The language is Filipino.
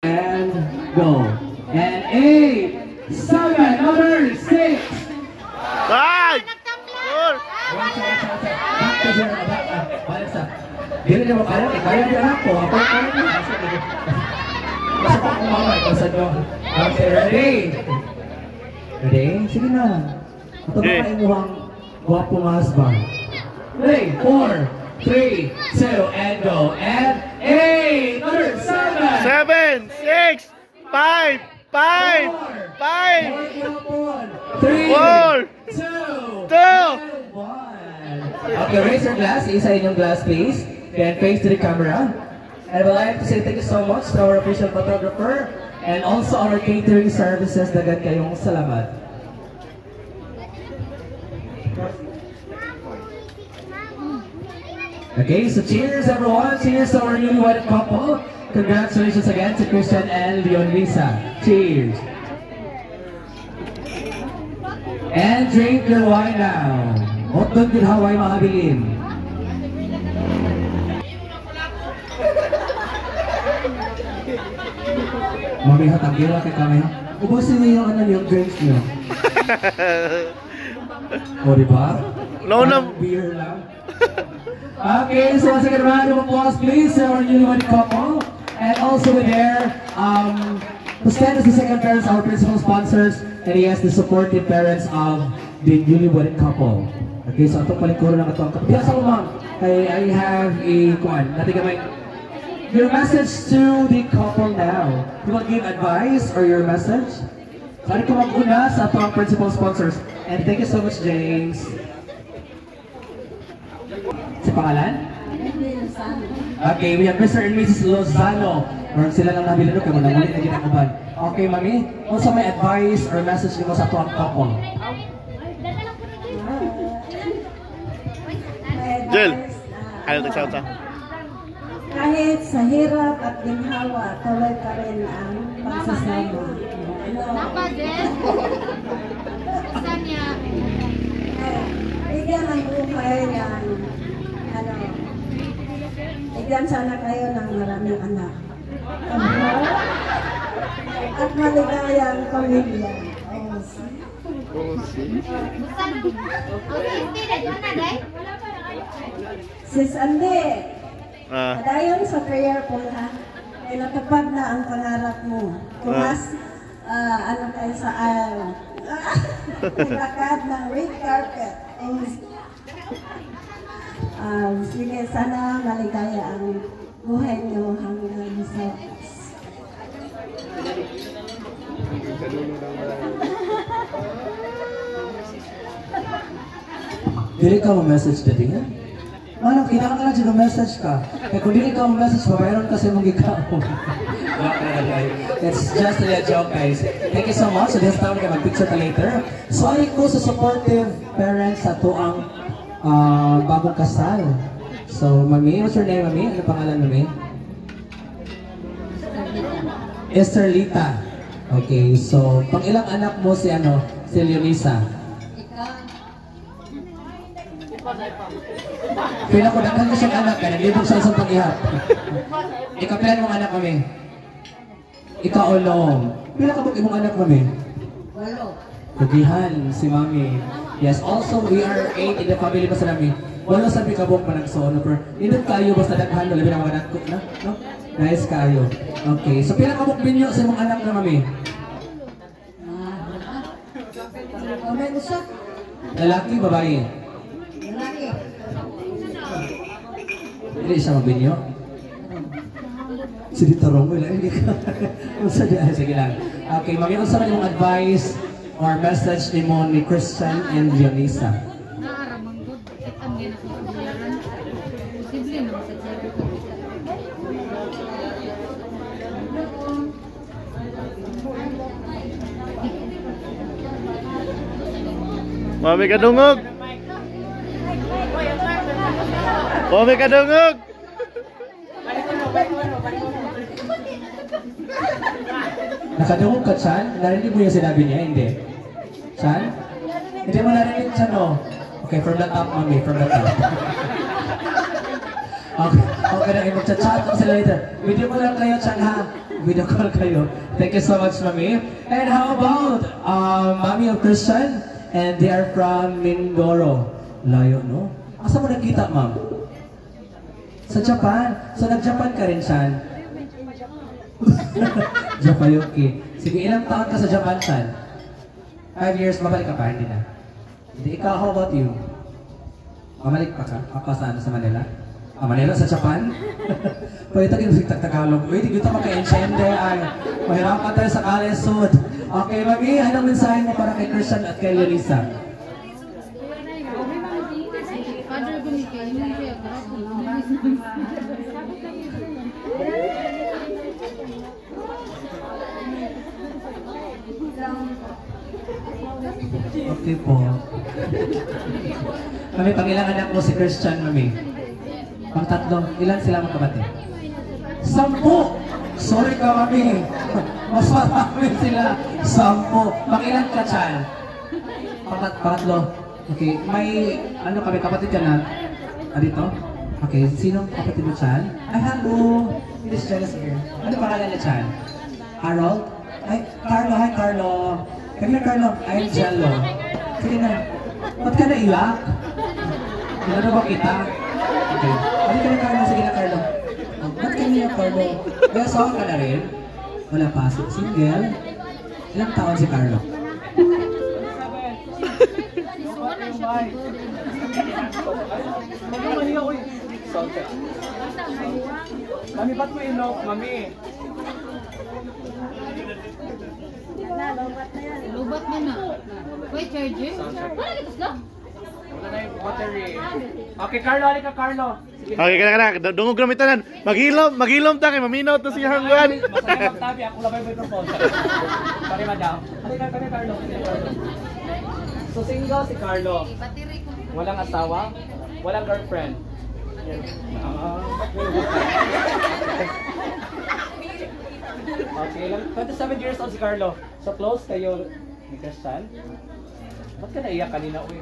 And go. And 8, 7, number 6. Bye! Dili na mo kaya, kaya din ako. Ako kaya din. Basta pa kung mamay, basta nyo. Okay, ready? Ready? Sige na. Ito ba kaimuhang guwapong husband? Ready? 4, 3, 2, and go. And 8, number 7. 7, 6, 5, 5, 5, 4, 2, 1. Okay, raise your glass. Isa inyong glass, please. Then face to the camera. And I would like to say thank you so much to our official photographer and also our catering services. Dagan kayong salamat. Okay, so cheers everyone. Cheers to our newlywed couple. Congratulations again to Christian and Leonisa. Cheers. And drink your wine now. Otong ginhaway mga bilin. Mami hatagila kay kami. Ubusin niyo yung yung drinks niyo. O diba? No, no. Beer lang. Okay, so once again, round of applause please to our newlywed couple. And also with there, to stand as the second parents, our principal sponsors, and yes, the supportive parents of the newlywed couple. Okay, so itong palingkuro ng ito. Yes, so ma'am, I have a kuan. Your message to the couple now. You want to give advice or your message? Saan ko mag-una sa itong principal sponsors. And thank you so much, James. Si pangalan? Okay, we have Mr. and Mrs. Lozano. Or sila lang nabili no, kaya muli na ginagaban. Okay, mami. Also may advice or message nyo sa tuwang couple. Jill, ayaw tagsalta. Kahit sa hirap at ginhawa, tuloy pa rin ang pagsasama. Napa, Jill? Saan niya? Bigyan ang buhay ng bigyan sana kayo ng maraming anak. At maligayang pamilya. Sis Ande, padayon sa prayer po ha. Ay natupad na ang pangarap mo. Kumas, ano kayo sa nilakad ng red carpet. Sige, sana maligaya ang buhay niyo hanggang sa Dili ka mo message dati nga? Manang, kailangan ka lang siya message ka. Kaya kung dili ka mo message, mamayroon kasi mong ikaw. It's just a joke, guys. Thank you so much. So this time, we're mag-picture ka later. So, ay ko sa supportive parents sa tuang bagong kasal. So, Mami, what's your name, Mami? Ano pangalan, Mami? Esterlita. Okay, so, pang ilang anak mo si Leonisa? Pila ko daghan ko siyang anak, kaya naglibog sa isang pag-ihap. Ikapilan mong anak, Mami? Ika-ulong. Pila ka imong anak, Mami? walo. Kagihan, si Mami. Yes, also we are 8 in the family pa sa nami. Wala sabi ka buong panagsoon. Pero inod kayo basta daghan na labi ng mga anak ko. No? Nice kayo. Okay, so pila ka buong binyo sa imong anak na, Mami? May usap. Lalaki, babae? Lalaki. Hindi siya mabinyo? Sige, tarong mo lang. Sige lang. Okay, Mami, ano sa yung advice or message ni mo ni Christian and Leonisa? Naaramang good. Ang gina ko sa biyaran. Posible naman sa Jill. Mami kadungog! Mami kadungog! Nakadungog ka, Chan? Narinig mo yung sinabi niya? Hindi. Chan? Hindi mo narinig, Chan, no? Okay, from the top, Mami. From the top. Okay, okay na kayo magchat-chat sila later. Video mo lang kayo, Chan, ha? Video call kayo. Thank you so much, Mami. And how about Mami of Christian? And they are from Mindoro. Layo, no? Asa mo nakita, ma'am? Sa Japan. So, nag-Japan ka rin, Shan? Japayuki. Sige, ilang taon ka sa Japan, Shan? 5 years, mabalik ka pa, hindi na. Hindi, ikaw, how about you? Mamalik pa ka? Ako saan sa Manila? Manila sa Japan? Pwede tayo Tagalog. Uy, di kita maka-enchende ay mahirapan tayo sa kalesod. Okay, Mami, anong mensahe mo para kay Christian at kay Lelisa? Father ko ni Kay, hindi siya Okay po. Mami, pangilang anak mo si Christian, Mami? Pang-tatlo. Ilan sila magkapatid? 10! Sorry ka, Mami. Mas marami sila. 10. Pang-ilan ka, Chan? Pangatlo. Okay. May, ano kami, kapatid ka na? Dito? Okay. Sinong kapatid mo, Chan? Ay, hello. Miss Janice here. Ano pangalan niya, Chan? Harold? Ay, Carlo. Hi, Carlo. Come here, Carlo. I'm Jello. Sige na. Ba't ka naiyak? Ano ba kita? Okay. Ano ka na, Carlo? Sige na, Carlo. Ba't ka niya, Carlo? May asawa ka na rin? Wala pa. Single? Ilang taon si Carlo? Mami, ba't mo inok, Mami? Lubat na na. Wait, charger? Wala dito sila? Wala na yung battery. Okay, Carlo, halika, Carlo. Sige. Okay, kana. Dungog na mitanan. Maghilom ta kay maminaw to si hanggan. Masaya magtabi, ako labay microphone. Sorry, madam. Halika, Carlo. So, single si Carlo. Walang asawa, walang girlfriend. Okay lang. 27 years old si Carlo. So, close kayo ni Christian. Ba't ka naiyak kanina, uy?